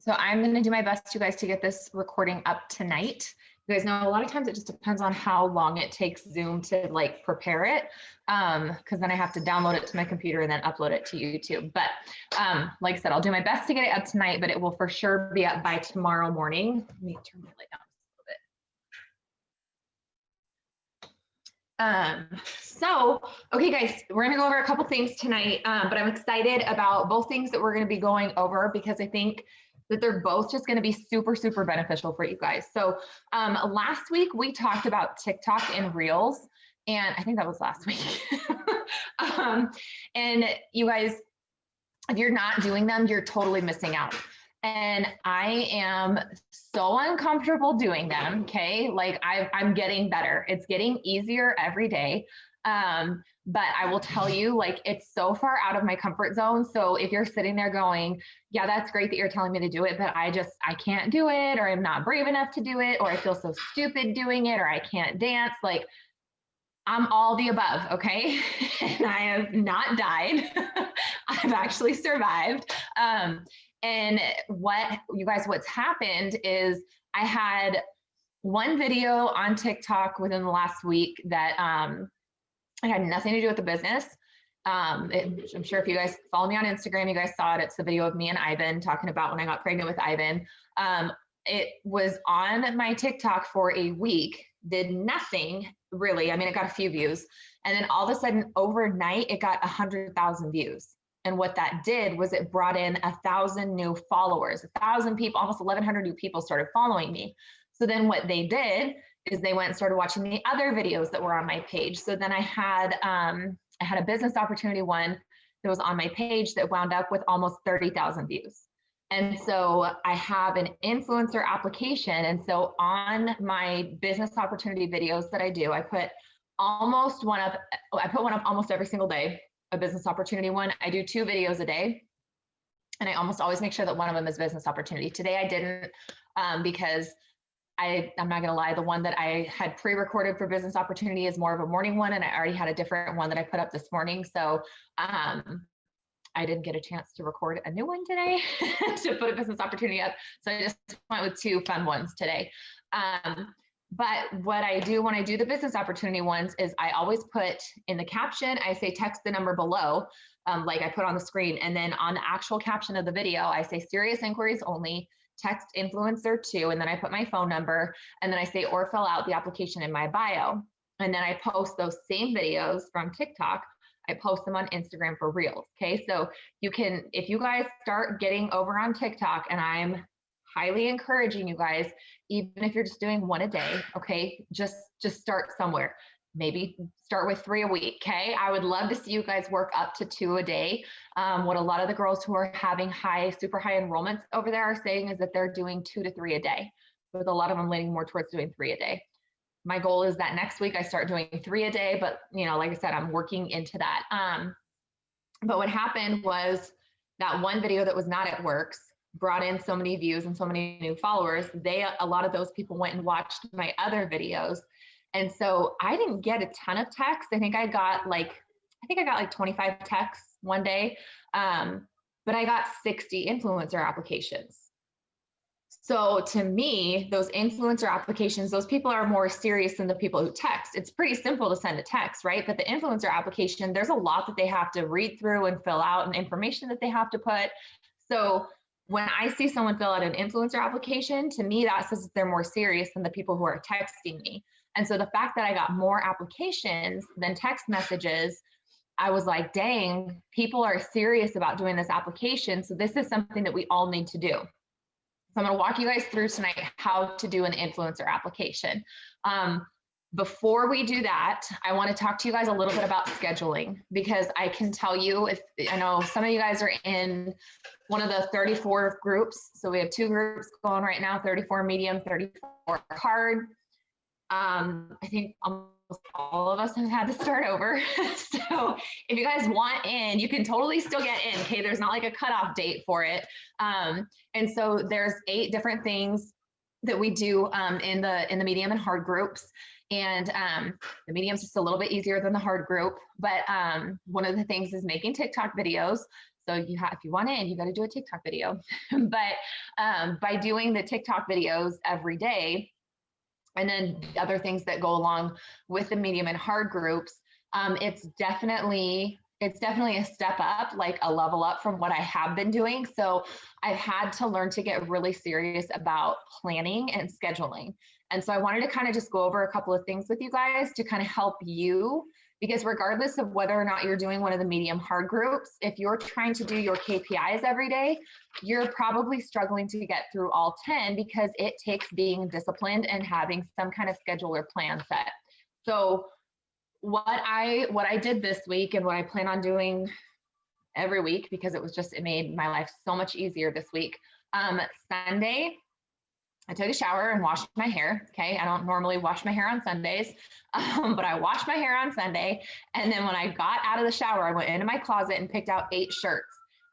So I'm going to do my best, you guys, to get this recording up tonight. You guys know a lot of times it just depends on how long it takes Zoom to like prepare it. Because then I have to download it to my computer and then upload it to YouTube. But like I said, I'll do my best to get it up tonight, but it will for sure be up by tomorrow morning. Let me turn my light down a little bit. So, okay, guys, we're going to go over a couple things tonight, but I'm excited about both things that we're going to be going over because I think that they're both just going to be super, super beneficial for you guys. So last week we talked about TikTok and Reels, and I think that was last week. And you guys, if you're not doing them, you're totally missing out. And I am so uncomfortable doing them, okay? Like I'm getting better. It's getting easier every day. But I will tell you, like, it's so far out of my comfort zone. So if you're sitting there going, yeah, that's great that you're telling me to do it, but I can't do it, or I'm not brave enough to do it, or I feel so stupid doing it, or I can't dance, like, I'm all the above, okay? And I have not died. I've actually survived. And what you guys, what's happened is I had one video on TikTok within the last week that it had nothing to do with the business. I'm sure if you guys follow me on Instagram, you guys saw it. It's the video of me and Ivan talking about when I got pregnant with Ivan. It was on my TikTok for a week, did nothing really. I mean, it got a few views. And then all of a sudden overnight, it got 100,000 views. And what that did was it brought in 1,000 new followers, 1,000 people, almost 1,100 new people started following me. So then what they did is they went and started watching the other videos that were on my page. So then I had a business opportunity one that was on my page that wound up with almost 30,000 views. And so I have an influencer application. And so on my business opportunity videos that I do, I put one up almost every single day, a business opportunity one. I do 2 videos a day. And I almost always make sure that one of them is business opportunity. Today I didn't because I'm not going to lie, the one that I had pre-recorded for business opportunity is more of a morning one. And I already had a different one that I put up this morning. So I didn't get a chance to record a new one today to put a business opportunity up. So I just went with 2 fun ones today. But what I do when I do the business opportunity ones is I always put in the caption, I say text the number below, like I put on the screen. And then on the actual caption of the video, I say serious inquiries only, text influencer 2, and then I put my phone number, and then I say, or fill out the application in my bio. And then I post those same videos from TikTok. I post them on Instagram for Reels. Okay. So you can, if you guys start getting over on TikTok, and I'm highly encouraging you guys, even if you're just doing 1 a day, okay, just start somewhere. Maybe start with 3 a week, okay? I would love to see you guys work up to 2 a day. What a lot of the girls who are having super high enrollments over there are saying is that they're doing 2 to 3 a day, with a lot of them leaning more towards doing 3 a day. My goal is that next week I start doing 3 a day, but you know, like I said, I'm working into that. But what happened was that one video that was not at Works brought in so many views and so many new followers. A lot of those people went and watched my other videos. And so I didn't get a ton of texts. I think I got like 25 texts one day, but I got 60 influencer applications. So to me, those influencer applications, those people are more serious than the people who text. It's pretty simple to send a text, right? But the influencer application, there's a lot that they have to read through and fill out, and information that they have to put. So when I see someone fill out an influencer application, to me, that says that they're more serious than the people who are texting me. And so the fact that I got more applications than text messages, I was like, dang, people are serious about doing this application. So this is something that we all need to do. So I'm going to walk you guys through tonight how to do an influencer application. Before we do that, I want to talk to you guys a little bit about scheduling, because I can tell you, I know some of you guys are in one of the 34 groups. So we have 2 groups going right now, 34 medium, 34 hard. I think almost all of us have had to start over. So if you guys want in, you can totally still get in. Okay, there's not like a cutoff date for it. And so there's 8 different things that we do in the medium and hard groups. And the medium's just a little bit easier than the hard group. But one of the things is making TikTok videos. So you have, if you want it, you got to do a TikTok video. But by doing the TikTok videos every day, and then the other things that go along with the medium and hard groups, it's definitely a step up, like a level up from what I have been doing. So I've had to learn to get really serious about planning and scheduling. And so I wanted to kind of just go over a couple of things with you guys to kind of help you, because regardless of whether or not you're doing one of the medium hard groups, if you're trying to do your KPIs every day, you're probably struggling to get through all 10 because it takes being disciplined and having some kind of schedule or plan set. So what I did this week and what I plan on doing every week, because it made my life so much easier this week. Sunday, I took a shower and washed my hair. Okay. I don't normally wash my hair on Sundays, but I washed my hair on Sunday. And then when I got out of the shower, I went into my closet and picked out 8 shirts.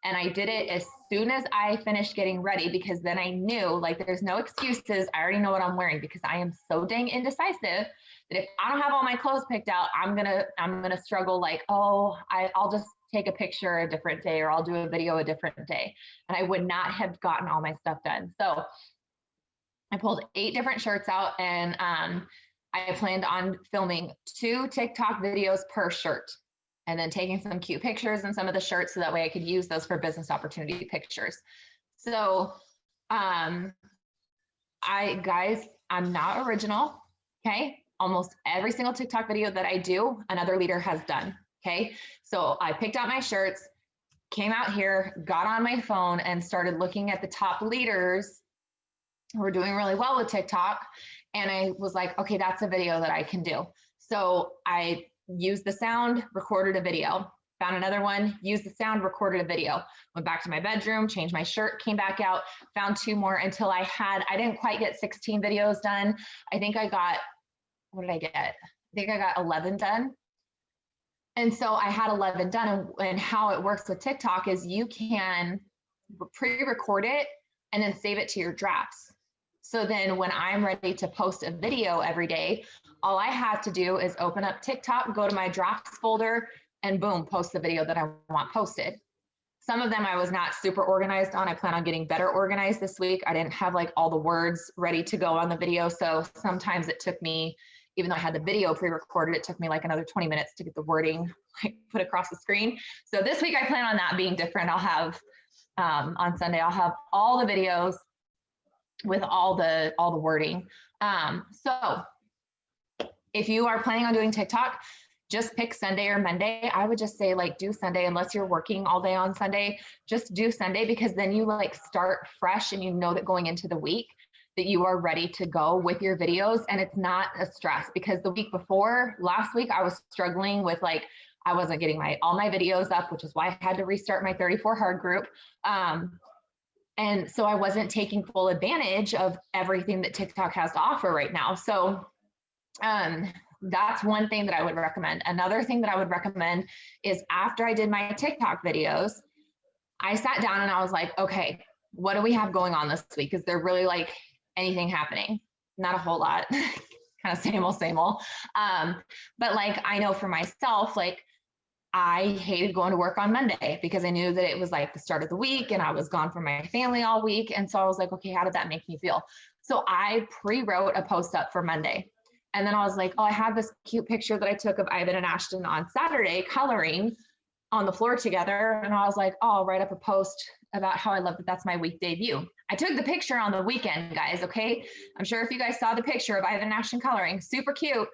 And I did it as soon as I finished getting ready, because then I knew, like, there's no excuses. I already know what I'm wearing, because I am so dang indecisive that if I don't have all my clothes picked out, I'm gonna struggle. Like, oh, I'll just take a picture a different day, or I'll do a video a different day, and I would not have gotten all my stuff done. So I pulled 8 different shirts out, and I planned on filming 2 TikTok videos per shirt, and then taking some cute pictures in some of the shirts so that way I could use those for business opportunity pictures. So guys, I'm not original. Okay. Almost every single TikTok video that I do, another leader has done. Okay. So I picked out my shirts, came out here, got on my phone, and started looking at the top leaders who are doing really well with TikTok. And I was like, okay, that's a video that I can do. So I used the sound, recorded a video, found another one, used the sound, recorded a video, went back to my bedroom, changed my shirt, came back out, found 2 more until I didn't quite get 16 videos done. I think I got, what did I get? I think I got 11 done. And so I had 11 done. And how it works with TikTok is you can pre-record it and then save it to your drafts. So then when I'm ready to post a video every day, all I have to do is open up TikTok, go to my drafts folder, and boom, post the video that I want posted. Some of them I was not super organized on. I plan on getting better organized this week. I didn't have like all the words ready to go on the video. So sometimes it took me, even though I had the video pre-recorded, it took me like another 20 minutes to get the wording like put across the screen. So this week I plan on that being different. I'll have, on Sunday, I'll have all the videos with all the wording. So if you are planning on doing TikTok, just pick Sunday or Monday. I would just say like do Sunday, unless you're working all day on Sunday, just do Sunday, because then you like start fresh and you know that going into the week that you are ready to go with your videos, and it's not a stress. Because the week before, last week, I was struggling with like, I wasn't getting all my videos up, which is why I had to restart my 34 hard group. And so I wasn't taking full advantage of everything that TikTok has to offer right now. So that's one thing that I would recommend. Another thing that I would recommend is after I did my TikTok videos, I sat down and I was like, okay, what do we have going on this week? Is there really like anything happening? Not a whole lot, kind of same old. But like, I know for myself, like I hated going to work on Monday because I knew that it was like the start of the week and I was gone from my family all week. And so I was like, okay, how did that make me feel? So I pre-wrote a post up for Monday. And then I was like, oh, I have this cute picture that I took of Ivan and Ashton on Saturday coloring on the floor together. And I was like, oh, I'll write up a post about how I love that that's my weekday view. I took the picture on the weekend, guys, okay? I'm sure if you guys saw the picture of Ivan and Ashton coloring, super cute.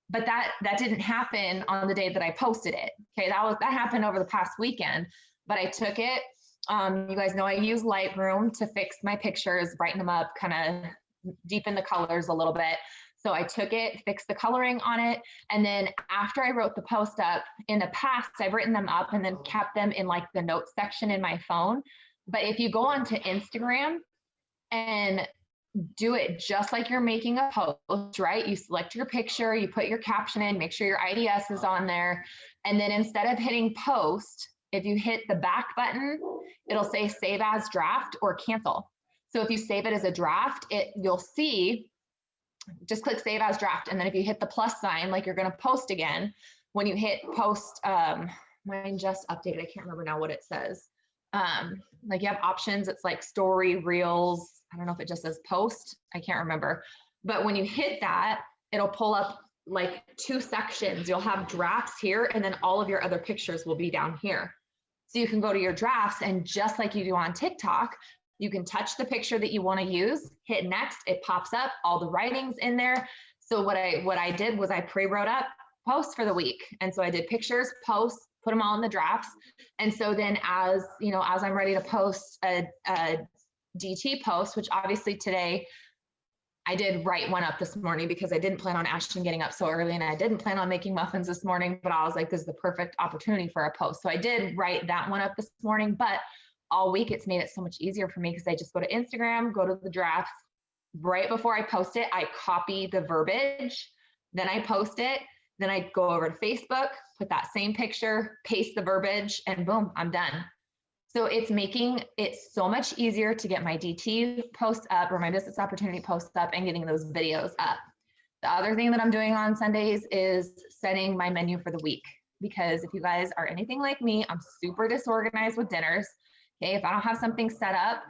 But that didn't happen on the day that I posted it. Okay, that happened over the past weekend. But I took it. You guys know I use Lightroom to fix my pictures, brighten them up, kind of deepen the colors a little bit. So I took it, fixed the coloring on it. And then after I wrote the post up, in the past, I've written them up and then kept them in like the notes section in my phone. But if you go onto Instagram and do it just like you're making a post, right? You select your picture, you put your caption in, make sure your IDS is on there. And then instead of hitting post, if you hit the back button, it'll say save as draft or cancel. So if you save it as a draft, you'll see, just click save as draft. And then if you hit the plus sign, like you're going to post again, when you hit post, mine just updated. I can't remember now what it says. Like you have options. It's like story, reels. I don't know if it just says post. I can't remember. But when you hit that, it'll pull up like two sections. You'll have drafts here, and then all of your other pictures will be down here. So you can go to your drafts, and just like you do on TikTok, you can touch the picture that you want to use, hit next, it pops up, all the writings in there. So what I did was I pre-wrote up posts for the week. And so I did pictures, posts, put them all in the drafts. And so then as I'm ready to post a DT post, which obviously today I did write one up this morning because I didn't plan on Ashton getting up so early, and I didn't plan on making muffins this morning, but I was like, this is the perfect opportunity for a post. So I did write that one up this morning, but all week it's made it so much easier for me because I just go to Instagram, go to the drafts. Right before I post it, I copy the verbiage, then I post it, then I go over to Facebook, put that same picture, paste the verbiage, and boom, I'm done. So it's making it so much easier to get my DT posts up or my business opportunity posts up and getting those videos up. The other thing that I'm doing on Sundays is setting my menu for the week, because if you guys are anything like me, I'm super disorganized with dinners. Okay, if I don't have something set up,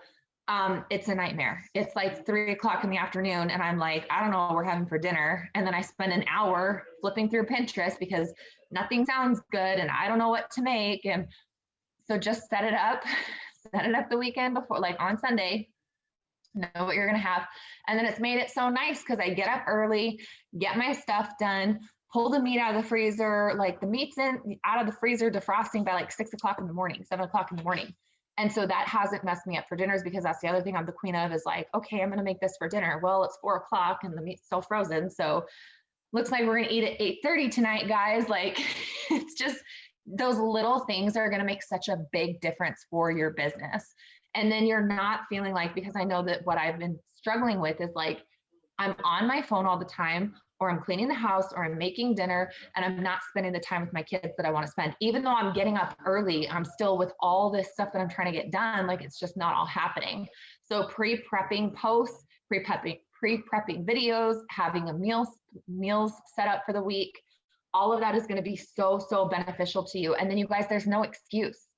it's a nightmare. It's like 3 o'clock in the afternoon and I'm like, I don't know what we're having for dinner. And then I spend an hour flipping through Pinterest because nothing sounds good and I don't know what to make. And so just set it up the weekend before, like on Sunday, know what you're going to have. And then it's made it so nice because I get up early, get my stuff done, pull the meat out of the freezer, like the meat's out of the freezer defrosting by like 6 o'clock in the morning, 7 o'clock in the morning. And so that hasn't messed me up for dinners, because that's the other thing I'm the queen of is like, okay, I'm going to make this for dinner. Well, it's 4 o'clock and the meat's still frozen. So looks like we're going to eat at 8:30 tonight, guys. Like it's just, those little things are going to make such a big difference for your business. And then you're not feeling like, because I know that what I've been struggling with is like, I'm on my phone all the time, or I'm cleaning the house, or I'm making dinner, and I'm not spending the time with my kids that I want to spend. Even though I'm getting up early, I'm still with all this stuff that I'm trying to get done. Like it's just not all happening. So pre-prepping posts, pre-prepping videos, having a meals set up for the week, all of that is going to be so, so beneficial to you. And then you guys, there's no excuse.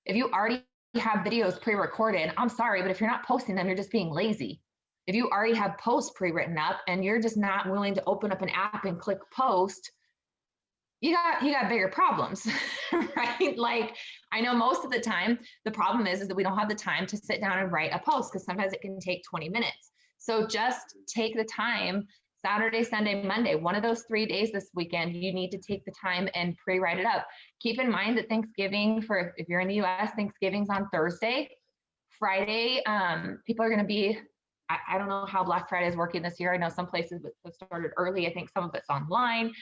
If you already have videos pre-recorded, I'm sorry, but if you're not posting them, you're just being lazy. If you already have posts pre-written up and you're just not willing to open up an app and click post, you got bigger problems, right? Like I know most of the time, the problem is that we don't have the time to sit down and write a post, because sometimes it can take 20 minutes. So just take the time, Saturday, Sunday, Monday, one of those 3 days this weekend, you need to take the time and pre-write it up. Keep in mind that Thanksgiving, if you're in the US, Thanksgiving's on Thursday. Friday, people are going to be, I don't know how Black Friday is working this year. I know some places have started early. I think some of it's online.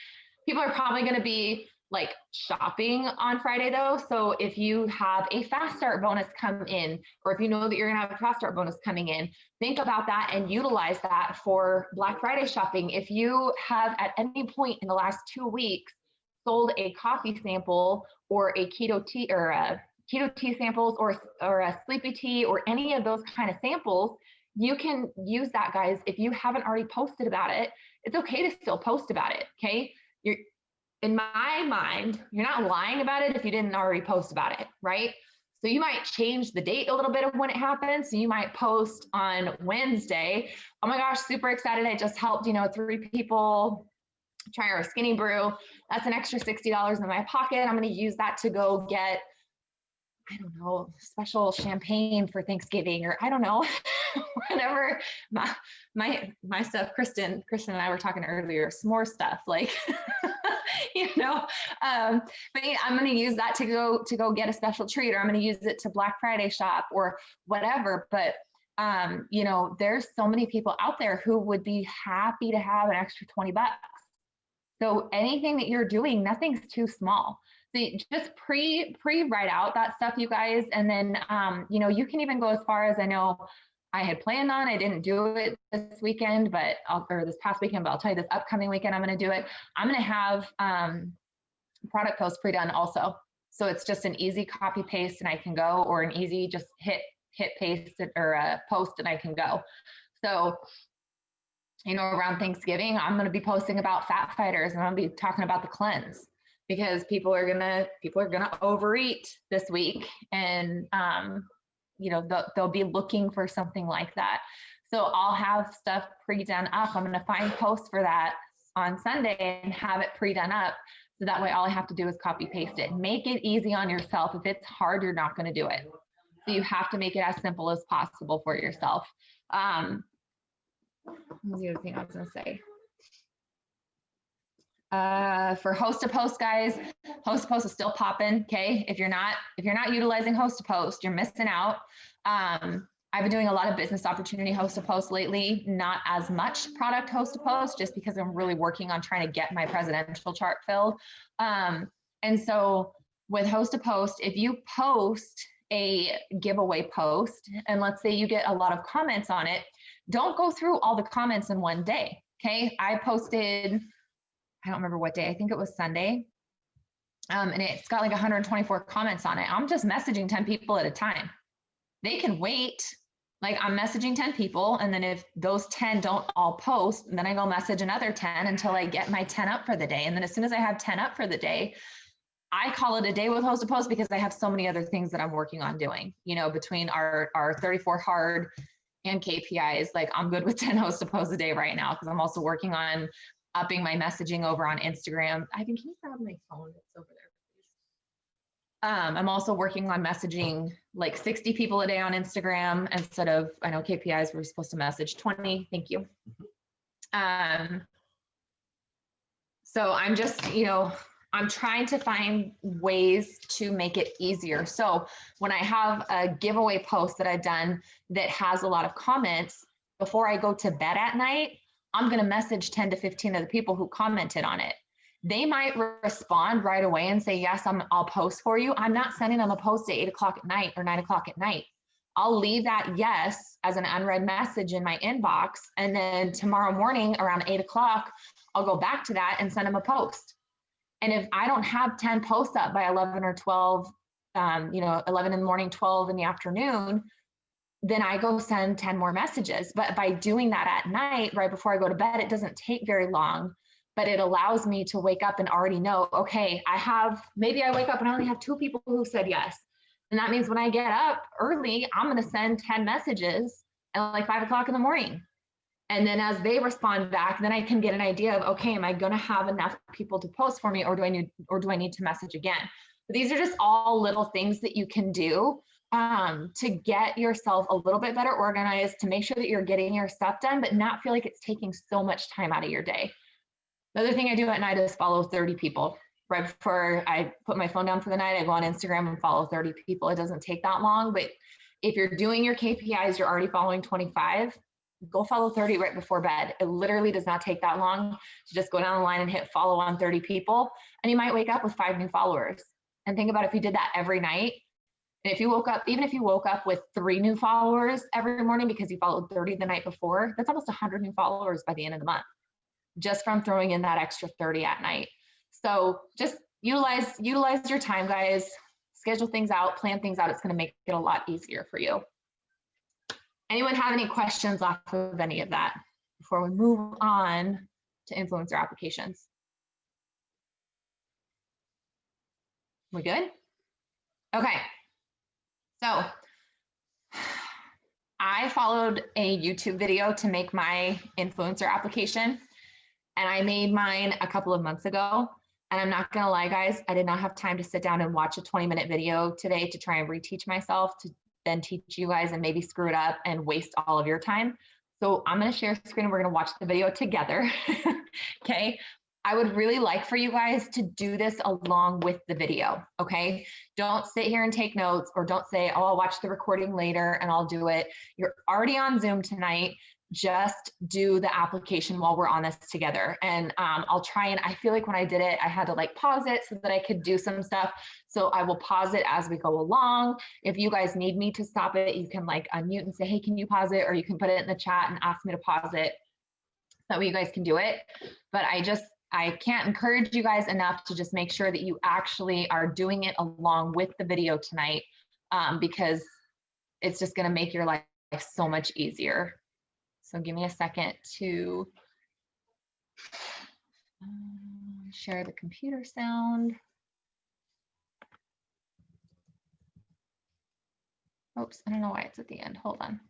People are probably going to be like shopping on Friday though. So if you have a fast start bonus come in, or if you know that you're going to have a fast start bonus coming in, think about that and utilize that for Black Friday shopping. If you have at any point in the last 2 weeks sold a coffee sample or a keto tea, or a keto tea samples, or a sleepy tea, or any of those kind of samples, you can use that, guys. If you haven't already posted about it, it's okay to still post about it. Okay. In my mind, you're not lying about it if you didn't already post about it, right? So you might change the date a little bit of when it happens. So you might post on Wednesday, oh my gosh, super excited. I just helped, 3 people try our skinny brew. That's an extra $60 in my pocket. I'm going to use that to go get, I don't know, special champagne for Thanksgiving, or I don't know, whatever my stuff. Kristen and I were talking earlier, s'more stuff, like, but yeah, I'm going to use that to go get a special treat, or I'm going to use it to Black Friday shop or whatever. But, there's so many people out there who would be happy to have an extra $20. So anything that you're doing, nothing's too small. So just pre-write out that stuff, you guys. And then, you can even go as far as, I know I had planned on, I didn't do it this weekend, or this past weekend, but I'll tell you this upcoming weekend, I'm going to do it. I'm going to have product posts pre-done also. So it's just an easy copy paste and I can go, or an easy just hit paste it, or post and I can go. So, around Thanksgiving, I'm going to be posting about fat fighters, and I'm going to be talking about the cleanse, because people are gonna overeat this week, and you know, they'll be looking for something like that. So I'll have stuff pre-done up. I'm gonna find posts for that on Sunday and have it pre-done up. So that way all I have to do is copy paste it. Make it easy on yourself. If it's hard, you're not gonna do it. So you have to make it as simple as possible for yourself. What was the other thing I was gonna say? For host to post, guys, host to post is still popping. Okay, if you're not utilizing host to post, you're missing out. I've been doing a lot of business opportunity host to post lately, not as much product host to post, just because I'm really working on trying to get my presidential chart filled. And so with host to post, if you post a giveaway post, and let's say you get a lot of comments on it, don't go through all the comments in one day. Okay, I posted, I don't remember what day, I think it was Sunday. And it's got like 124 comments on it. I'm just messaging 10 people at a time. They can wait. Like, I'm messaging 10 people, and then if those 10 don't all post, then I go message another 10 until I get my 10 up for the day. And then as soon as I have 10 up for the day, I call it a day with host to post, because I have so many other things that I'm working on doing, you know, between our 34 hard and KPIs. Like, I'm good with 10 host to post a day right now, because I'm also working on upping my messaging over on Instagram. Can you grab my phone? It's over there. I'm also working on messaging like 60 people a day on Instagram instead of, I know KPIs we're supposed to message 20. Thank you. So I'm just, you know, I'm trying to find ways to make it easier. So when I have a giveaway post that I've done that has a lot of comments, before I go to bed at night, I'm going to message 10 to 15 of the people who commented on it. They might respond right away and say, yes, I'll post for you. I'm not sending them a post at 8 o'clock at night or 9 o'clock at night. I'll leave that yes as an unread message in my inbox. And then tomorrow morning around 8 o'clock, I'll go back to that and send them a post. And if I don't have 10 posts up by 11 or 12, you know, 11 in the morning, 12 in the afternoon, then I go send 10 more messages. But by doing that at night, right before I go to bed, it doesn't take very long, but it allows me to wake up and already know, okay, maybe I wake up and I only have 2 people who said yes. And that means when I get up early, I'm going to send 10 messages at like 5 o'clock in the morning. And then as they respond back, then I can get an idea of, okay, am I going to have enough people to post for me, or do I need to message again? But these are just all little things that you can do to get yourself a little bit better organized, to make sure that you're getting your stuff done, but not feel like it's taking so much time out of your day. The other thing I do at night is follow 30 people. Right before I put my phone down for the night, I go on Instagram and follow 30 people. It doesn't take that long, but if you're doing your KPIs, you're already following 25, go follow 30 right before bed. It literally does not take that long to just go down the line and hit follow on 30 people. And you might wake up with 5 new followers. And think about if you did that every night. And if you woke up, even if you woke up with 3 new followers every morning because you followed 30 the night before, that's almost 100 new followers by the end of the month, just from throwing in that extra 30 at night. So just utilize your time, guys. Schedule things out, plan things out. It's going to make it a lot easier for you. Anyone have any questions off of any of that before we move on to influencer applications? We good? Okay. So I followed a YouTube video to make my influencer application, and I made mine a couple of months ago. And I'm not gonna lie, guys, I did not have time to sit down and watch a 20-minute video today to try and reteach myself, to then teach you guys and maybe screw it up and waste all of your time. So I'm gonna share screen and we're gonna watch the video together, okay? I would really like for you guys to do this along with the video, okay? Don't sit here and take notes, or don't say, oh, I'll watch the recording later and I'll do it. You're already on Zoom tonight. Just do the application while we're on this together. And I'll try, and I feel like when I did it, I had to like pause it so that I could do some stuff. So I will pause it as we go along. If you guys need me to stop it, you can like unmute and say, hey, can you pause it? Or you can put it in the chat and ask me to pause it. That way you guys can do it. But I can't encourage you guys enough to just make sure that you actually are doing it along with the video tonight, because it's just going to make your life so much easier. So give me a second to share the computer sound. Oops, I don't know why it's at the end. Hold on.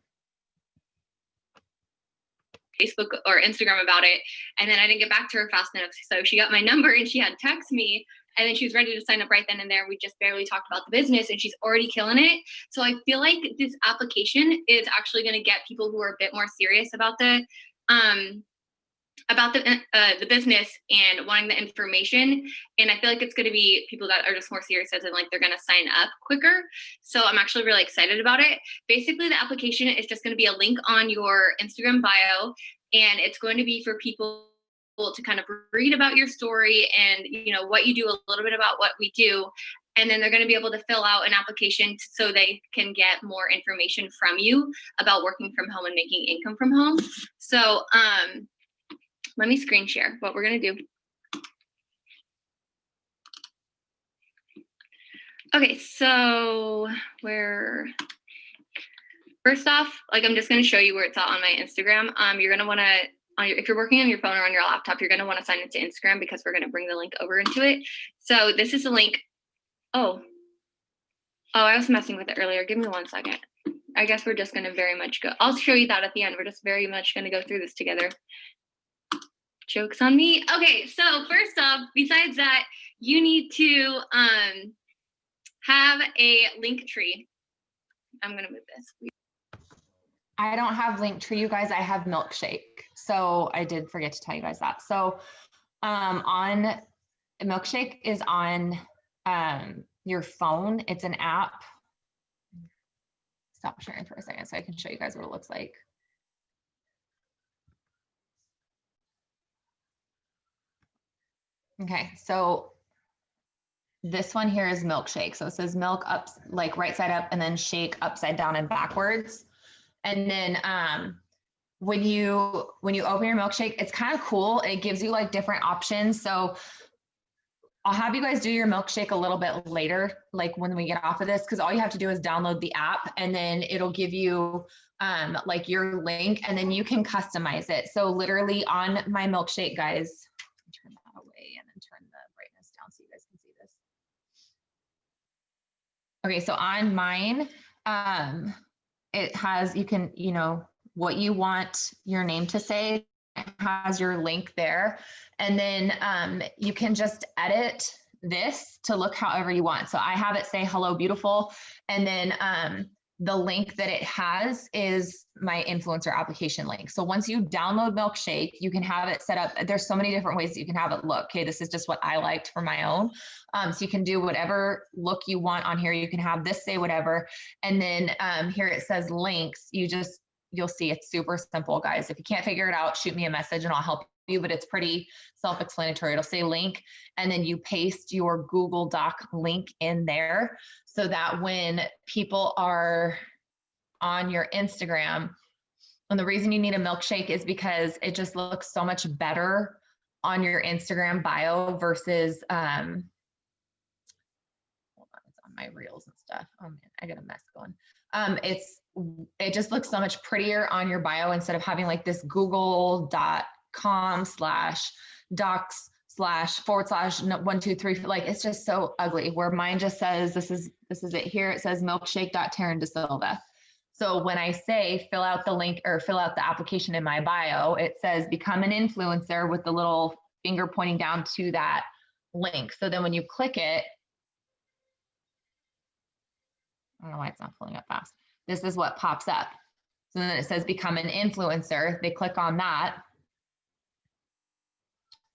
Facebook or Instagram about it. And then I didn't get back to her fast enough. So she got my number and she had text me, and then she was ready to sign up right then and there. We just barely talked about the business and she's already killing it. So I feel like this application is actually going to get people who are a bit more serious about the business and wanting the information. And I feel like it's going to be people that are just more serious, as in like they're going to sign up quicker. So I'm actually really excited about it. Basically, the application is just going to be a link on your Instagram bio, and it's going to be for people to kind of read about your story and, you know, what you do, a little bit about what we do. And then they're going to be able to fill out an application so they can get more information from you about working from home and making income from home. So, let me screen share what we're going to do. Okay, so first off, like I'm just going to show you where it's at on my Instagram. You're going to want to, if you're working on your phone or on your laptop, you're going to want to sign into Instagram because we're going to bring the link over into it. So this is the link. Oh, I was messing with it earlier. Give me 1 second. I guess we're just going to very much go. I'll show you that at the end. We're just very much going to go through this together. Joke's on me. Okay, so first off, besides that, you need to have a link tree. I'm gonna move this. I don't have Linktree, you guys. I have Milkshake. So I did forget to tell you guys that. So on Milkshake is on your phone. It's an app. Stop sharing for a second so I can show you guys what it looks like. Okay, so this one here is Milkshake. So it says milk up, like right side up, and then shake upside down and backwards. And then when you open your Milkshake, it's kind of cool. It gives you like different options. So I'll have you guys do your Milkshake a little bit later, like when we get off of this, because all you have to do is download the app, and then it'll give you like your link, and then you can customize it. So literally on my Milkshake, guys, turn that away and then turn the brightness down so you guys can see this. Okay, so on mine, it has, you can, you know, what you want your name to say. It has your link there. And then you can just edit this to look however you want. So I have it say hello beautiful, and then the link that it has is my influencer application link. So once you download Milkshake, you can have it set up. There's so many different ways that you can have it look. Okay, this is just what I liked for my own. So you can do whatever look you want on here. You can have this say whatever. And then here it says links. You'll see it's super simple, guys. If you can't figure it out, shoot me a message and I'll help you, but it's pretty self-explanatory. It'll say link, and then you paste your Google Doc link in there so that when people are on your Instagram, and the reason you need a Milkshake is because it just looks so much better on your Instagram bio versus, hold on, it's on my reels and stuff. Oh man, I got a mess going. It just looks so much prettier on your bio instead of having like this google.com/docs//123. Like it's just so ugly, where mine just says, this is it here. It says milkshake.Taryn De Silva. So when I say fill out the link or fill out the application in my bio, it says become an influencer with the little finger pointing down to that link. So then when you click it, I don't know why it's not pulling up fast. This is what pops up. So then it says become an influencer. They click on that.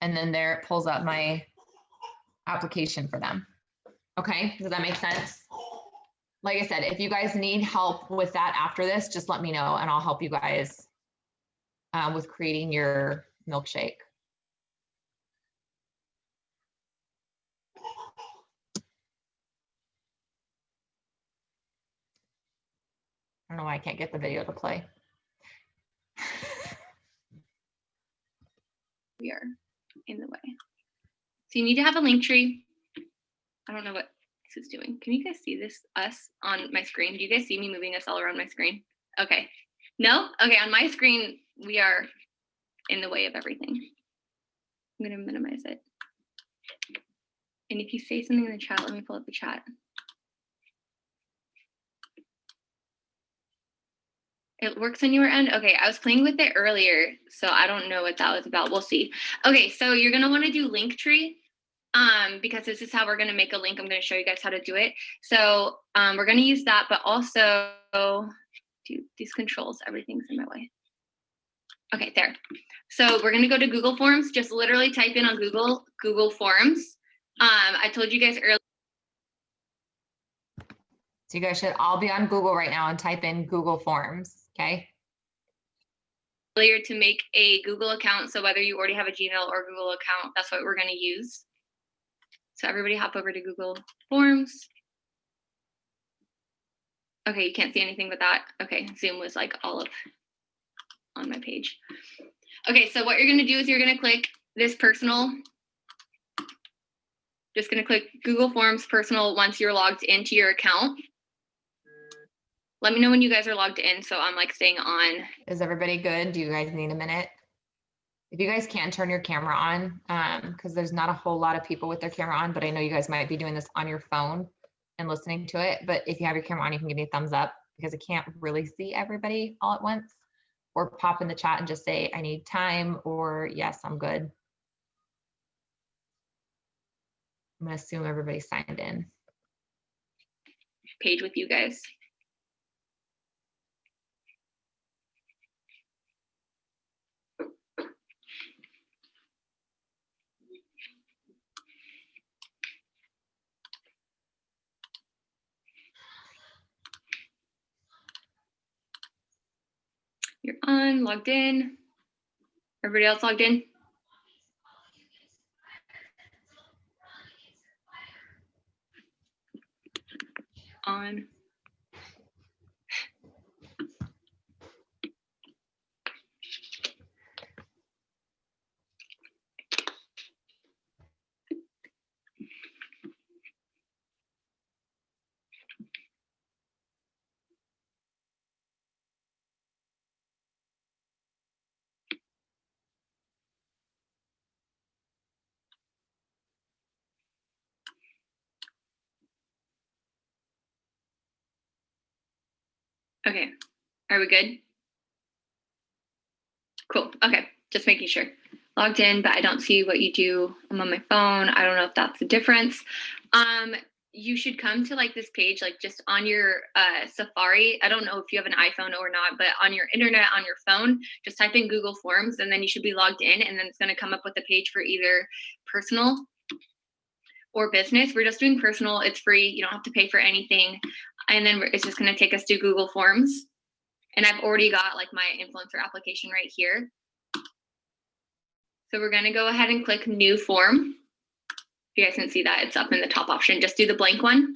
And then there it pulls up my application for them. Okay, does that make sense? Like I said, if you guys need help with that after this, just let me know and I'll help you guys with creating your Milkshake. I don't know why I can't get the video to play. We are in the way. So you need to have a link tree. I don't know what this is doing. Can you guys see this, us on my screen? Do you guys see me moving us all around my screen? Okay. No? Okay, on my screen, we are in the way of everything. I'm gonna minimize it. And if you say something in the chat, let me pull up the chat. It works on your end? Okay, I was playing with it earlier, so I don't know what that was about. We'll see. Okay, so you're gonna wanna do Linktree, because this is how we're gonna make a link. I'm gonna show you guys how to do it. So we're gonna use that, but also, dude, these controls, everything's in my way. Okay, there. So we're gonna go to Google Forms. Just literally type in on Google Forms. I told you guys earlier. So you guys should all be on Google right now and type in Google Forms, okay? To make a Google account. So whether you already have a Gmail or Google account, that's what we're going to use. So everybody hop over to Google Forms. Okay, you can't see anything but that. Okay, Zoom was like all up on my page. Okay, so what you're going to do is you're going to click this personal. Just going to click Google Forms personal once you're logged into your account. Let me know when you guys are logged in, so I'm like staying on. Is everybody good? Do you guys need a minute? If you guys can turn your camera on, because there's not a whole lot of people with their camera on, but I know you guys might be doing this on your phone and listening to it. But if you have your camera on, you can give me a thumbs up because I can't really see everybody all at once. Or pop in the chat and just say, I need time, or yes, I'm good. I'm gonna assume everybody's signed in. Page with you guys. You're on, logged in. Everybody else logged in? On. Okay, are we good? Cool, okay, just making sure. Logged in, but I don't see what you do. I'm on my phone. I don't know if that's the difference. You should come to like this page, like just on your Safari. I don't know if you have an iPhone or not, but on your internet, on your phone, just type in Google Forms and then you should be logged in, and then it's gonna come up with a page for either personal or business. We're just doing personal, it's free, you don't have to pay for anything. And then it's just gonna take us to Google Forms. And I've already got like my influencer application right here. So we're gonna go ahead and click new form. If you guys can see that, it's up in the top option. Just do the blank one.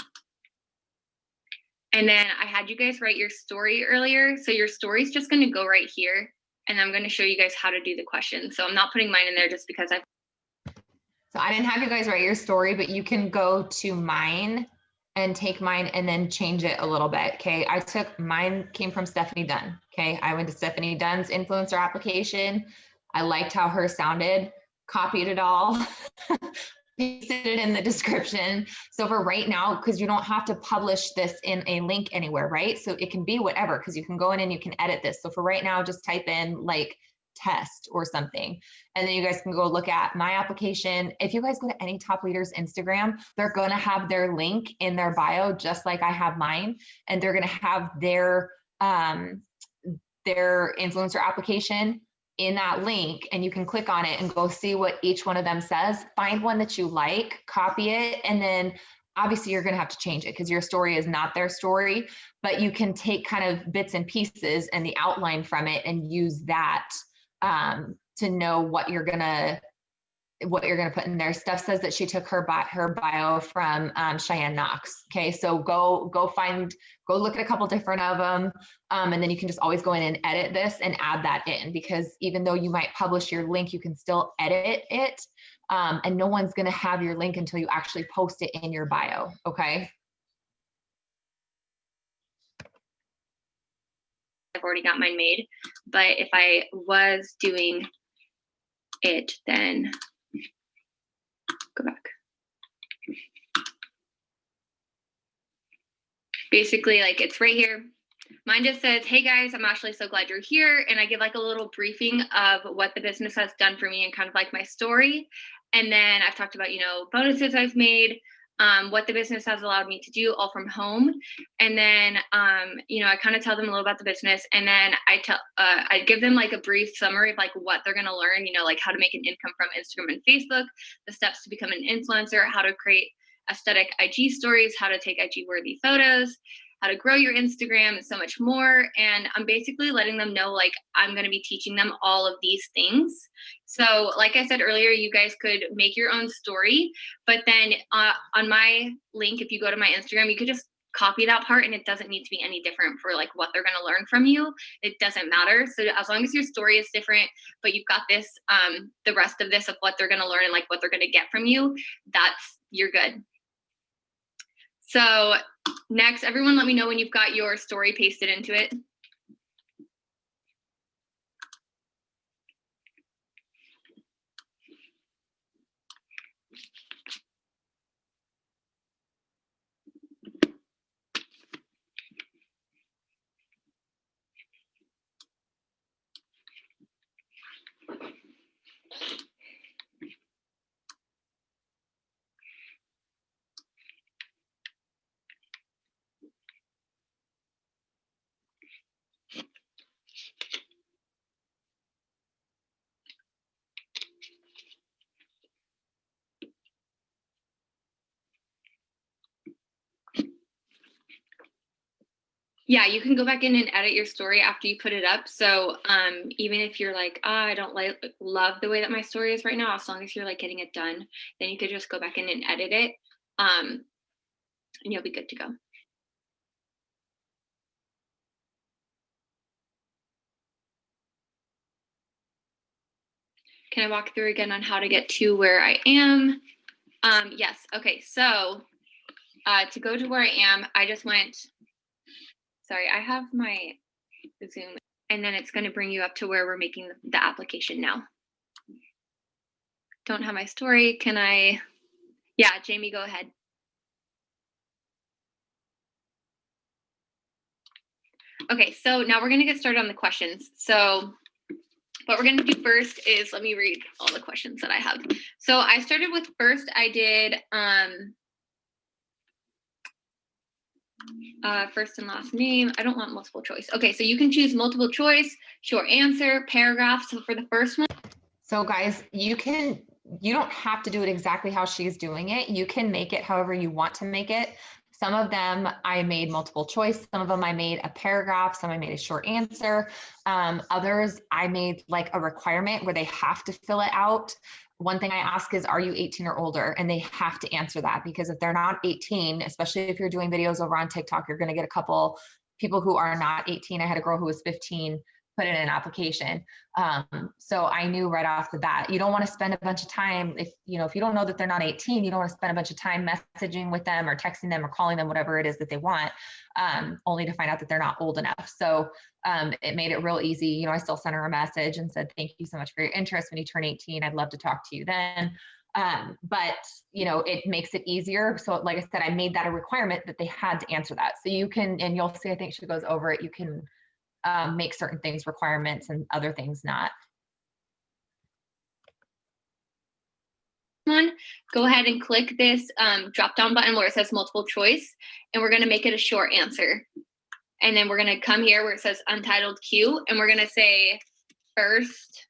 And then I had you guys write your story earlier. So your story is just gonna go right here. And I'm gonna show you guys how to do the questions. So I'm not putting mine in there just because I've. So I didn't have you guys write your story, but you can go to mine and take mine and then change it a little bit. Okay. I took mine, came from Stephanie Dunn. Okay. I went to Stephanie Dunn's influencer application. I liked how her sounded, copied it all, pasted it in the description. So for right now, because you don't have to publish this in a link anywhere, right? So it can be whatever, because you can go in and you can edit this. So for right now, just type in like test or something. And then you guys can go look at my application. If you guys go to any top leaders Instagram, they're going to have their link in their bio, just like I have mine. And they're going to have their influencer application in that link, and you can click on it and go see what each one of them says. Find one that you like, copy it, and then obviously you're going to have to change it because your story is not their story, but you can take kind of bits and pieces and the outline from it and use that to know what you're gonna put in there. Steph says that she took her bio from Cheyenne Knox. Okay, so go look at a couple different of them, and then you can just always go in and edit this and add that in, because even though you might publish your link, you can still edit it, and no one's gonna have your link until you actually post it in your bio. Okay. I've already got mine made, but if I was doing it, then go back. basically like it's right here. Mine just says, hey guys, I'm Ashley, so glad you're here. And I give like a little briefing of what the business has done for me and kind of like my story. And then I've talked about, you know, bonuses I've made, what the business has allowed me to do all from home. And then, you know, I kind of tell them a little about the business, and then I give them like a brief summary of like what they're going to learn, you know, like how to make an income from Instagram and Facebook, the steps to become an influencer, how to create aesthetic IG stories, how to take IG worthy photos, how to grow your Instagram, and so much more. And I'm basically letting them know, like, I'm going to be teaching them all of these things. So like I said earlier, you guys could make your own story, but then on my link, if you go to my Instagram, you could just copy that part, and it doesn't need to be any different for like what they're going to learn from you. It doesn't matter. So as long as your story is different, but you've got this, the rest of this of what they're going to learn and like what they're going to get from you, you're good. So next, everyone let me know when you've got your story pasted into it. Yeah, you can go back in and edit your story after you put it up. So even if you're like, I don't love the way that my story is right now, as long as you're like getting it done, then you could just go back in and edit it, and you'll be good to go. Can I walk through again on how to get to where I am? Yes. Okay. So to go to where I am, I just went. Sorry, I have my Zoom, and then it's going to bring you up to where we're making the application now. Don't have my story. Can I? Yeah, Jamie, go ahead. Okay, so now we're going to get started on the questions. So what we're going to do first is, let me read all the questions that I have. So I started with first, I did first and last name. I don't want multiple choice. Okay, so you can choose multiple choice, short answer, paragraph. So for the first one. So guys, you don't have to do it exactly how she's doing it. You can make it however you want to make it. Some of them I made multiple choice. Some of them I made a paragraph. Some I made a short answer. Others I made like a requirement where they have to fill it out. One thing I ask is, are you 18 or older? And they have to answer that, because if they're not 18, especially if you're doing videos over on TikTok, you're going to get a couple people who are not 18. I had a girl who was 15 put in an application. So I knew right off the bat, you don't want to spend a bunch of time if you don't know that they're not 18, you don't want to spend a bunch of time messaging with them or texting them or calling them, whatever it is that they want, only to find out that they're not old enough. So it made it real easy. I still sent her a message and said, thank you so much for your interest. When you turn 18, I'd love to talk to you then. But it makes it easier. So like I said, I made that a requirement that they had to answer that. So you can, and you'll see, I think she goes over it, you can make certain things requirements and other things not. Go ahead and click this drop down button where it says multiple choice, and we're going to make it a short answer. And then we're going to come here where it says untitled Q, and we're going to say first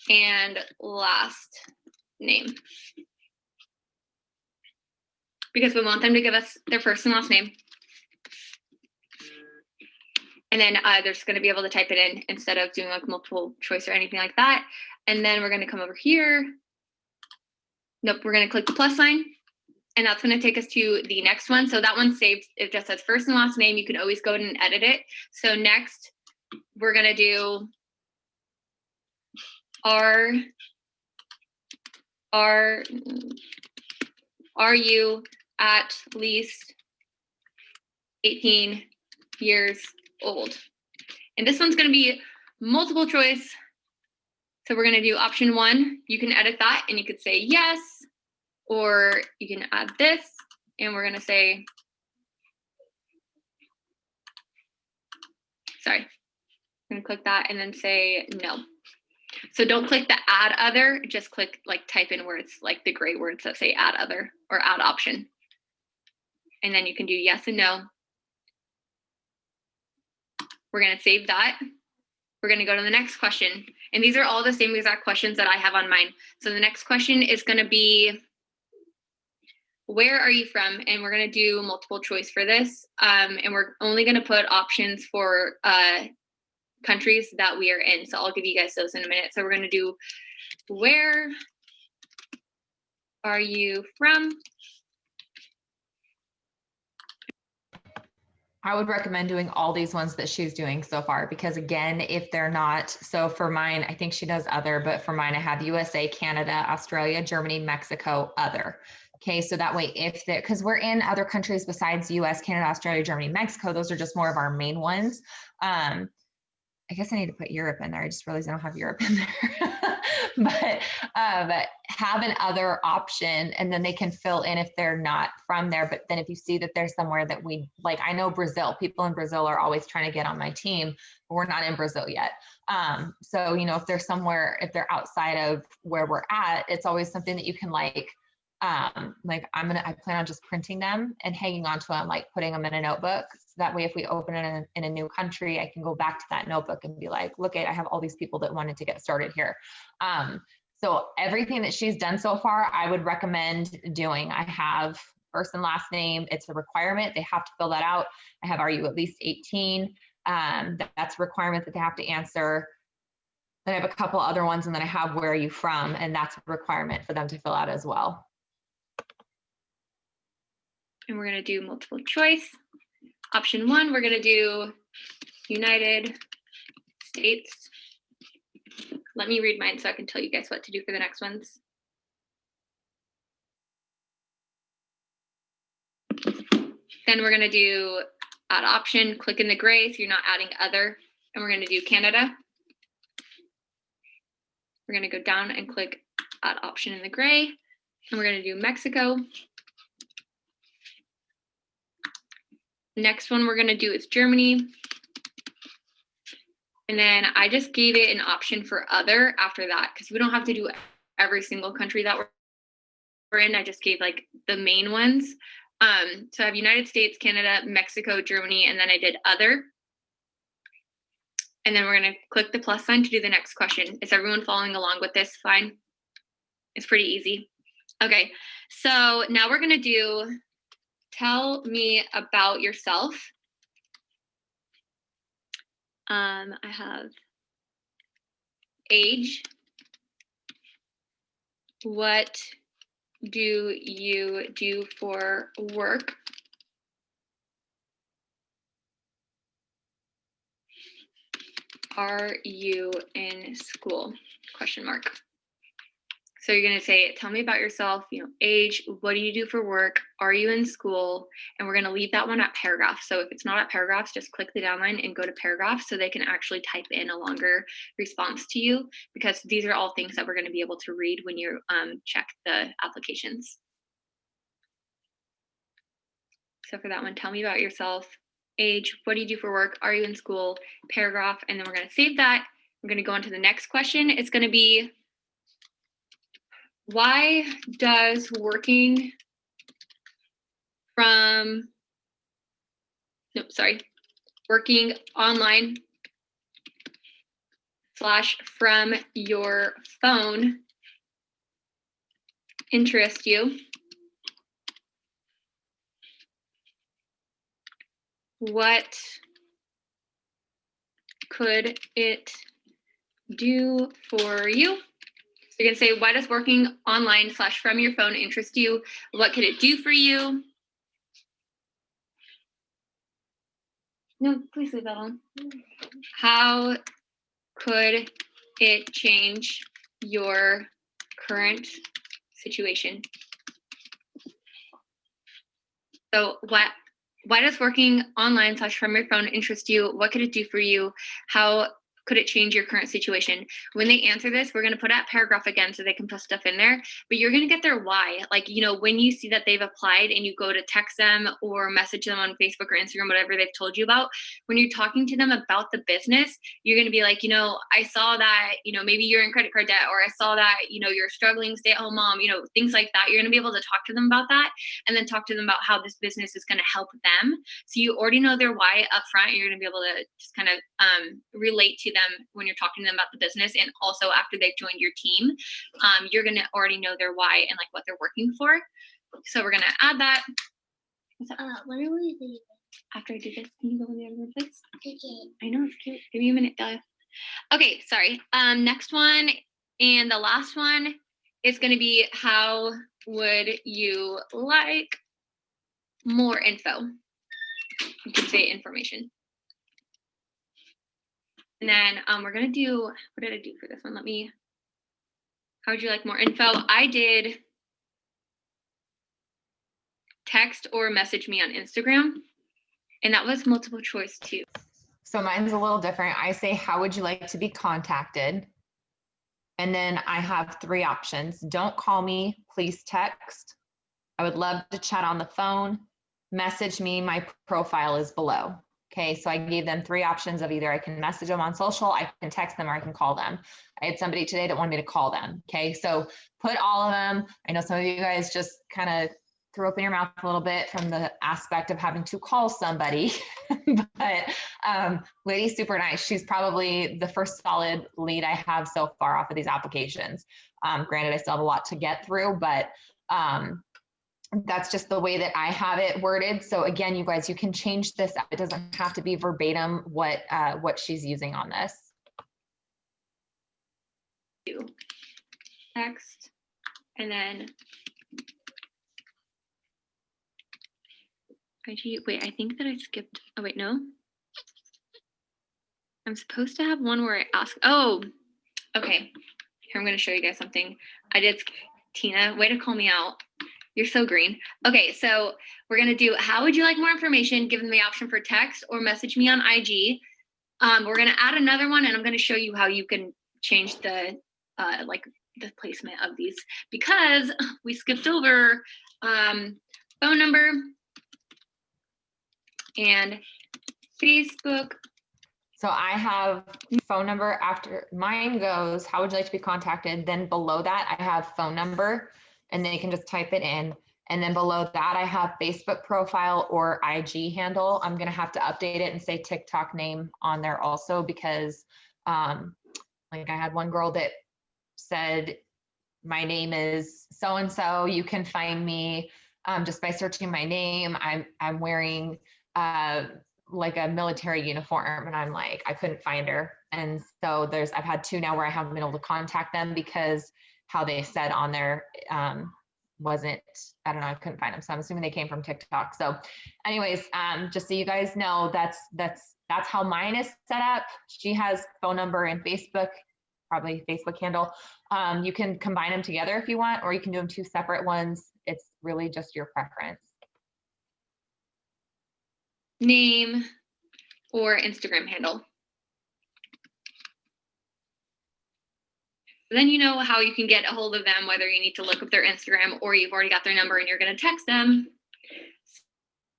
and last name, because we want them to give us their first and last name. And then they're just going to be able to type it in instead of doing like multiple choice or anything like that. And then we're going to come over here. Nope, we're going to click the plus sign, and that's going to take us to the next one. So that one's saved. It just says first and last name. You can always go in and edit it. So next, we're going to do are you at least 18 years old? And this one's going to be multiple choice. So we're going to do option 1. You can edit that and you could say yes, or you can add this, and we're going to say sorry, I'm gonna click that and then say no. So don't click the add other, just click like type in words, like the gray words that say add other or add option. And then you can do yes and no. We're gonna save that. We're gonna go to the next question. And these are all the same exact questions that I have on mine. So the next question is gonna be, where are you from? And we're gonna do multiple choice for this. And we're only gonna put options for countries that we are in. So I'll give you guys those in a minute. So we're gonna do, where are you from? I would recommend doing all these ones that she's doing so far, because again, if they're not, so for mine, I think she does other, but for mine, I have USA, Canada, Australia, Germany, Mexico, other. Okay, so that way, if they're, because we're in other countries besides US, Canada, Australia, Germany, Mexico, those are just more of our main ones. I guess I need to put Europe in there. I just realized I don't have Europe in there. but have an other option, and then they can fill in if they're not from there. But then if you see that there's somewhere that we like, I know Brazil, people in Brazil are always trying to get on my team, but we're not in Brazil yet. So, you know, if there's somewhere, if they're outside of where we're at, it's always something that you can like I plan on just printing them and hanging on to them, like putting them in a notebook. So that way, if we open it in a new country, I can go back to that notebook and be like, look, I have all these people that wanted to get started here. So everything that she's done so far, I would recommend doing. I have first and last name. It's a requirement. They have to fill that out. I have, are you at least 18? That's a requirement that they have to answer. Then I have a couple other ones, and then I have, where are you from? And that's a requirement for them to fill out as well. And we're gonna do multiple choice. Option 1, we're gonna do United States. Let me read mine so I can tell you guys what to do for the next ones. Then we're gonna do add option, click in the gray so you're not adding other. And we're gonna do Canada. We're gonna go down and click add option in the gray. And we're gonna do Mexico. Next one we're gonna do is Germany. And then I just gave it an option for other after that, because we don't have to do every single country that we're in. I just gave like the main ones. So I have United States, Canada, Mexico, Germany, and then I did other. And then we're gonna click the plus sign to do the next question. Is everyone following along with this? Fine. It's pretty easy. Okay, so now we're gonna do, tell me about yourself. I have age. What do you do for work? Are you in school? Question mark. So you're gonna say, tell me about yourself, you know, age, what do you do for work? Are you in school? And we're gonna leave that one at paragraph. So if it's not at paragraphs, just click the down line and go to paragraph so they can actually type in a longer response to you, because these are all things that we're gonna be able to read when you check the applications. So for that one, tell me about yourself, age, what do you do for work? Are you in school? Paragraph, and then we're gonna save that. We're gonna go on to the next question. It's gonna be, why does working working online / from your phone interest you? What could it do for you? So you're gonna say, why does working online / from your phone interest you? What could it do for you? No, please leave that on. How could it change your current situation? So why does working online / from your phone interest you? What could it do for you? How could it change your current situation? When they answer this, we're going to put that paragraph again so they can put stuff in there, but you're going to get their why. Like, when you see that they've applied and you go to text them or message them on Facebook or Instagram, whatever they've told you about, when you're talking to them about the business, you're going to be like, I saw that, maybe you're in credit card debt, or I saw that, you're struggling stay-at-home mom, things like that. You're going to be able to talk to them about that, and then talk to them about how this business is going to help them. So you already know their why up front. You're going to be able to just kind of relate to them when you're talking to them about the business. And also after they've joined your team, you're going to already know their why and like what they're working for. So we're going to add that. What are we doing? After I do this, can you go in the other room, please? Okay. I know, it's cute. Give me a minute, Dahlia. Okay, sorry. Next one, and the last one is going to be, how would you like more info? You can say information. And then we're going to do, what did I do for this one? How would you like more info? I did text or message me on Instagram. And that was multiple choice too. So mine's a little different. I say, how would you like to be contacted? And then I have 3 options. Don't call me, please text. I would love to chat on the phone. Message me, my profile is below. Okay, so I gave them 3 options of either I can message them on social, I can text them, or I can call them. I had somebody today that wanted me to call them. Okay, so put all of them. I know some of you guys just kind of threw open your mouth a little bit from the aspect of having to call somebody, but Lady's super nice. She's probably the first solid lead I have so far off of these applications. Granted, I still have a lot to get through, but that's just the way that I have it worded. So again, you guys, you can change this. It doesn't have to be verbatim what she's using on this. Text, and then IG. Wait, I think that I skipped. Oh wait, no. I'm supposed to have one where I ask. Oh, okay. Here, I'm going to show you guys something. I did. Tina, way to call me out. You're so green. Okay, so we're going to do, how would you like more information? Give them the option for text or message me on IG. We're going to add another one, and I'm going to show you how you can change the the placement of these, because we skipped over phone number and Facebook. So I have phone number after mine goes, how would you like to be contacted? Then below that, I have phone number, and they can just type it in. And then below that, I have Facebook profile or IG handle. I'm going to have to update it and say TikTok name on there also, because like I had one girl that said, my name is so-and-so. You can find me just by searching my name. I'm wearing like a military uniform, and I'm like, I couldn't find her. And so I've had 2 now where I haven't been able to contact them because how they said on there wasn't, I don't know, I couldn't find them. So I'm assuming they came from TikTok. So anyways, just so you guys know, that's how mine is set up. She has phone number and Facebook, probably Facebook handle. You can combine them together if you want, or you can do them 2 separate ones. It's really just your preference. Name or Instagram handle. Then you know how you can get a hold of them, whether you need to look up their Instagram or you've already got their number and you're going to text them.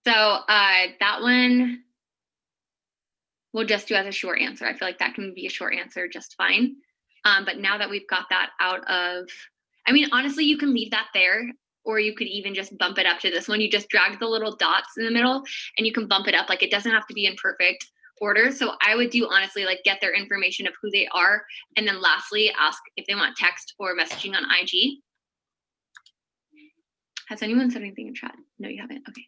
So that one we'll just do as a short answer. I feel like that can be a short answer just fine. But now that we've got that out of, I mean, honestly, you can leave that there, or you could even just bump it up to this one. You just drag the little dots in the middle and you can bump it up. Like, it doesn't have to be in perfect order. So I would do, honestly, like, get their information of who they are. And then lastly, ask if they want text or messaging on IG. Has anyone said anything in chat? No, you haven't. Okay.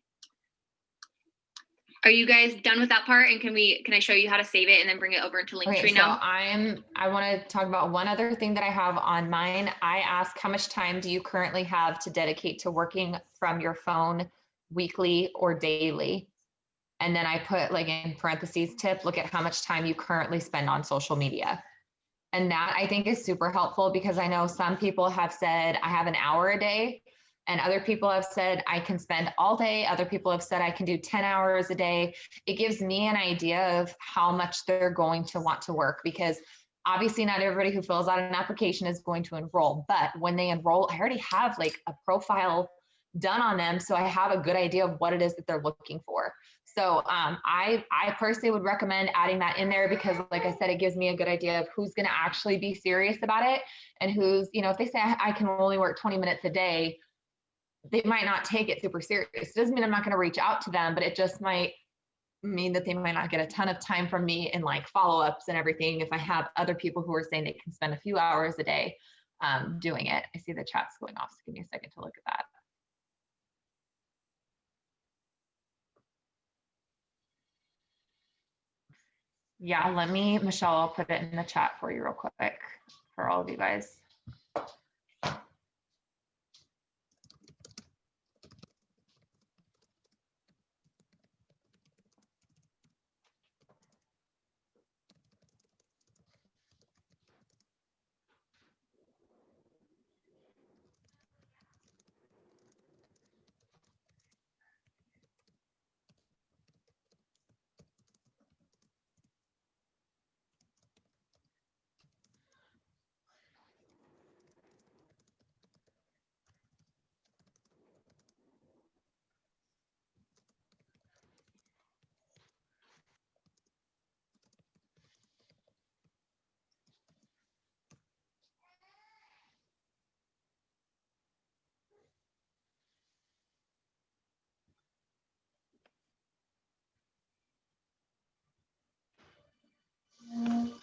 Are you guys done with that part? And can I show you how to save it and then bring it over into Linktree now? I want to talk about one other thing that I have on mine. I ask, how much time do you currently have to dedicate to working from your phone weekly or daily? And then I put, like, in parentheses, tip, look at how much time you currently spend on social media. And that, I think, is super helpful, because I know some people have said, I have an hour a day. And other people have said I can spend all day. Other people have said I can do 10 hours a day. It gives me an idea of how much they're going to want to work, because obviously not everybody who fills out an application is going to enroll, but when they enroll, I already have like a profile done on them. So I have a good idea of what it is that they're looking for. So I personally would recommend adding that in there, because like I said, it gives me a good idea of who's going to actually be serious about it, and who's, you know, if they say I can only work 20 minutes a day, they might not take it super serious. It doesn't mean I'm not going to reach out to them, but it just might mean that they might not get a ton of time from me in like follow-ups and everything if I have other people who are saying they can spend a few hours a day doing it. I see the chat's going off, so give me a second to look at that. Yeah, let me, Michelle, I'll put it in the chat for you real quick for all of you guys.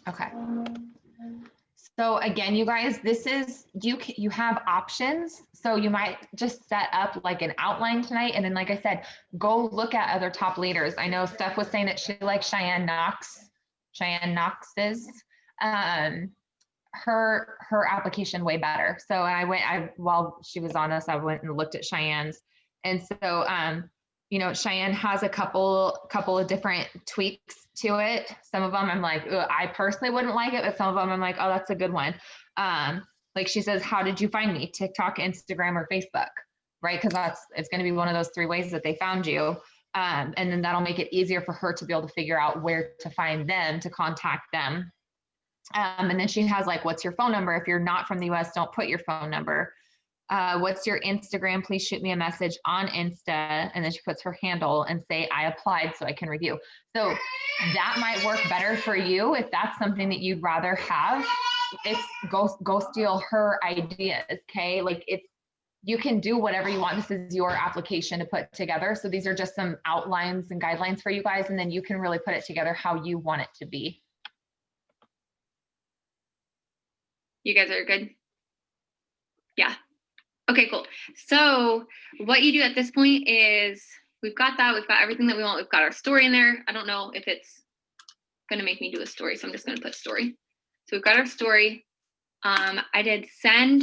Okay. So again, you guys, this is, you have options. So you might just set up like an outline tonight. And then, like I said, go look at other top leaders. I know Steph was saying that she likes Cheyenne Knox's, her application way better. So while she was on us, I went and looked at Cheyenne's. And so, you know, Cheyenne has a couple of different tweaks to it. Some of them I'm like, I personally wouldn't like it, but some of them I'm like, oh, that's a good one. Like she says, how did you find me? TikTok, Instagram, or Facebook, right? Because it's going to be one of those 3 ways that they found you. And then that'll make it easier for her to be able to figure out where to find them, to contact them. And then she has like, what's your phone number? If you're not from the US, don't put your phone number. What's your Instagram? Please shoot me a message on Insta. And then she puts her handle and say, I applied so I can review. So that might work better for you if that's something that you'd rather have. It's go steal her ideas, okay? Like you can do whatever you want. This is your application to put together. So these are just some outlines and guidelines for you guys, and then you can really put it together how you want it to be. You guys are good? Yeah. Okay, cool. So what you do at this point is we've got everything that we want. We've got our story in there. I don't know if it's going to make me do a story, so I'm just going to put story. So we've got our story. I did send.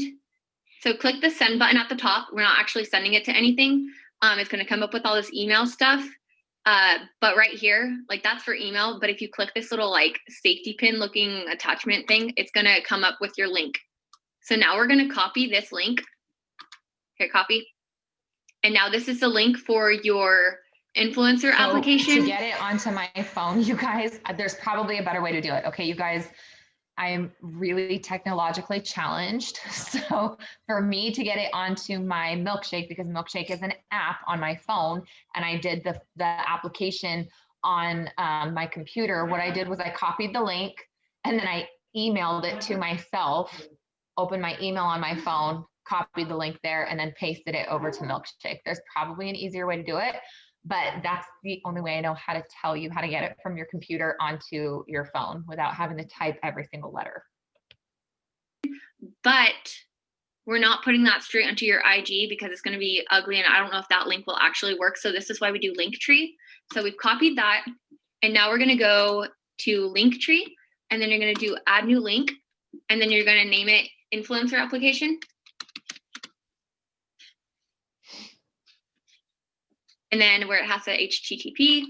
So click the send button at the top. We're not actually sending it to anything. It's going to come up with all this email stuff. But right here, like that's for email. But if you click this little like safety pin looking attachment thing, it's going to come up with your link. So now we're going to copy this link. Here, copy. And now this is the link for your influencer application. To get it onto my phone, you guys, there's probably a better way to do it. Okay, you guys, I'm really technologically challenged. So for me to get it onto my Milkshake, because Milkshake is an app on my phone, and I did the application on my computer, what I did was I copied the link and then I emailed it to myself, opened my email on my phone, copied the link there, and then pasted it over to Milkshake. There's probably an easier way to do it, but that's the only way I know how to tell you how to get it from your computer onto your phone without having to type every single letter. But we're not putting that straight onto your IG because it's going to be ugly, and I don't know if that link will actually work. So this is why we do Linktree. So we've copied that, and now we're going to go to Linktree, and then you're going to do add new link, and then you're going to name it influencer application. And then where it has the HTTP,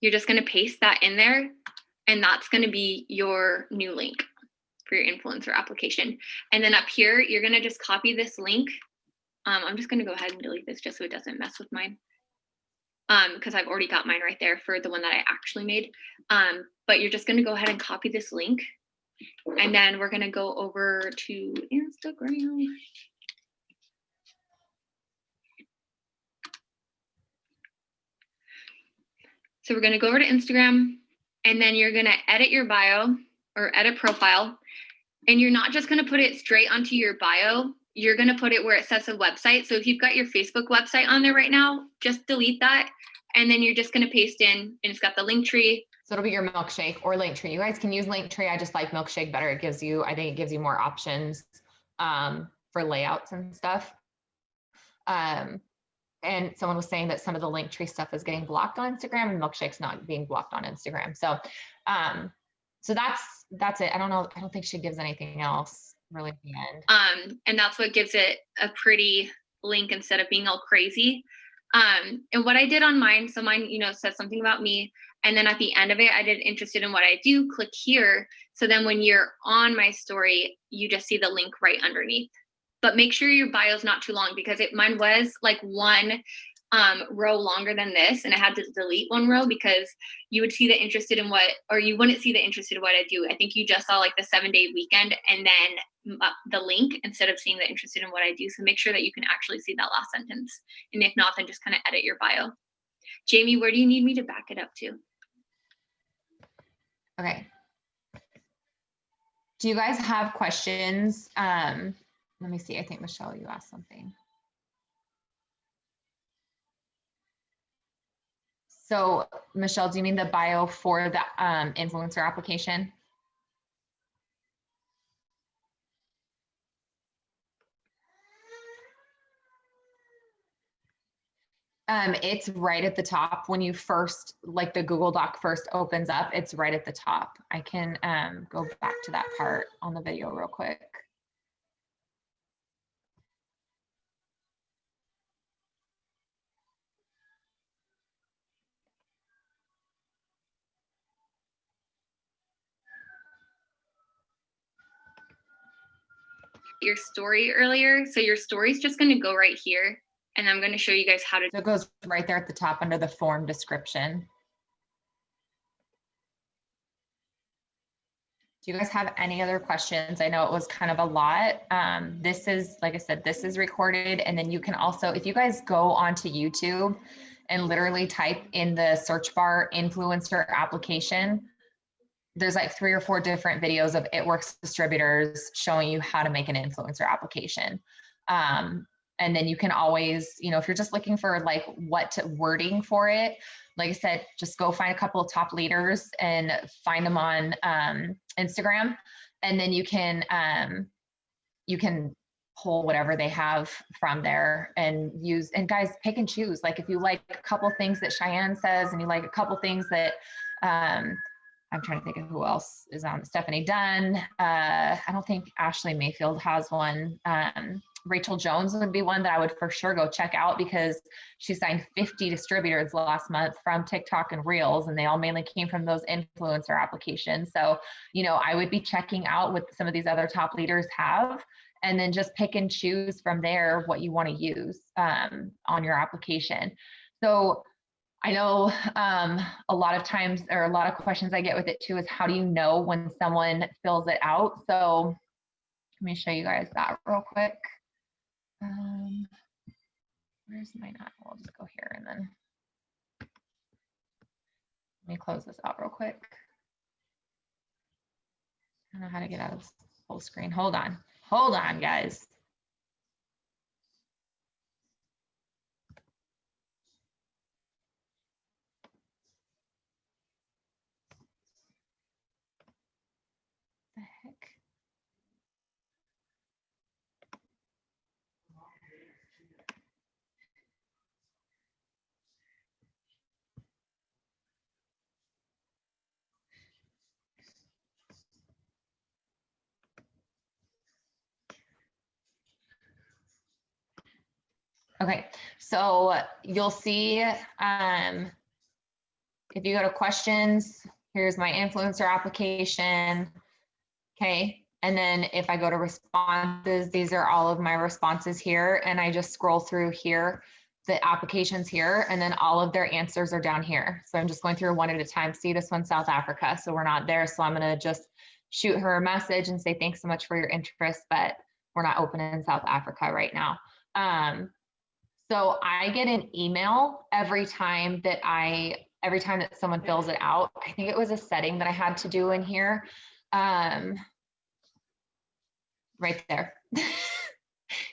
you're just going to paste that in there, and that's going to be your new link for your influencer application. And then up here, you're going to just copy this link I'm just going to go ahead and delete this just so it doesn't mess with mine. Because I've already got mine right there for the one that I actually made. But you're just going to go ahead and copy this link. And then we're going to go over to Instagram. So we're going to go over to Instagram, and then you're going to edit your bio or edit profile. And you're not just going to put it straight onto your bio. You're going to put it where it says a website. So if you've got your Facebook website on there right now, just delete that. And then you're just going to paste in, and it's got the link tree. So it'll be your Milkshake or Linktree. You guys can use Linktree. I just like Milkshake better. It gives you, I think it gives you more options for layouts and stuff. And someone was saying that some of the Linktree stuff is getting blocked on Instagram, and Milkshake's not being blocked on Instagram. So, so that's it. I don't know. I don't think she gives anything else really at the end. And that's what gives it a pretty link instead of being all crazy. And what I did on mine, so mine, says something about me. And then at the end of it, I did interested in what I do, click here. So then when you're on my story, you just see the link right underneath. But make sure your bio is not too long, because mine was like one row longer than this, and I had to delete one row because you would see the interested in what, or you wouldn't see the interested in what I do. I think you just saw like the 7-day weekend and then the link instead of seeing the interested in what I do. So make sure that you can actually see that last sentence. And if not, then just kind of edit your bio. Jamie, where do you need me to back it up to? Okay. Do you guys have questions? Let me see. I think, Michelle, you asked something. So, Michelle, do you mean the bio for the influencer application? It's right at the top when you first, like the Google Doc first opens up, it's right at the top. I can go back to that part on the video real quick. Your story earlier. So your story is just going to go right here. And I'm going to show you guys how to. So it goes right there at the top under the form description. Do you guys have any other questions? I know it was kind of a lot. This is, like I said, this is recorded. And then you can also, if you guys go onto YouTube and literally type in the search bar influencer application, there's like 3 or 4 different videos of It Works distributors showing you how to make an influencer application. And then you can always, if you're just looking for like wording for it, like I said, just go find a couple of top leaders and find them on Instagram. And then you can pull whatever they have from there and use, and guys, pick and choose. Like if you like a couple things that Cheyenne says and you like a couple things that, I'm trying to think of who else is on. Stephanie Dunn. I don't think Ashley Mayfield has one. Rachel Jones would be one that I would for sure go check out, because she signed 50 distributors last month from TikTok and Reels, and they all mainly came from those influencer applications. So, I would be checking out what some of these other top leaders have, and then just pick and choose from there what you want to use on your application. So I know a lot of times, or a lot of questions I get with it too, is how do you know when someone fills it out? So let me show you guys that real quick. Where's mine at? We'll just go here and then let me close this out real quick. I don't know how to get out of full screen. Hold on, guys. The heck? Okay, so you'll see if you go to questions, here's my influencer application. Okay, And then if I go to responses, these are all of my responses here. And I just scroll through here, the applications here, and then all of their answers are down here. So I'm just going through one at a time. See, this one's South Africa, so we're not there. So I'm gonna just shoot her a message and say, thanks so much for your interest, but we're not open in South Africa right now. So I get an email every time that someone fills it out. I think it was a setting that I had to do in here. Right there.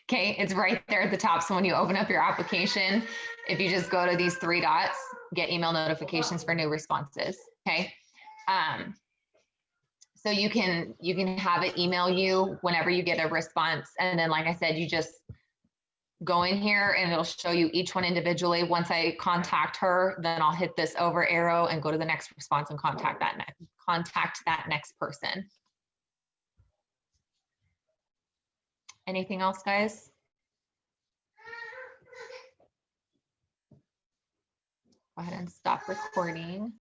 Okay, it's right there at the top. So when you open up your application, if you just go to these three dots, get email notifications for new responses. Okay. So you can have it email you whenever you get a response. And then, like I said, you just go in here and it'll show you each one individually. Once I contact her, then I'll hit this over arrow and go to the next response and contact that next person. Anything else, guys? Go ahead and stop recording.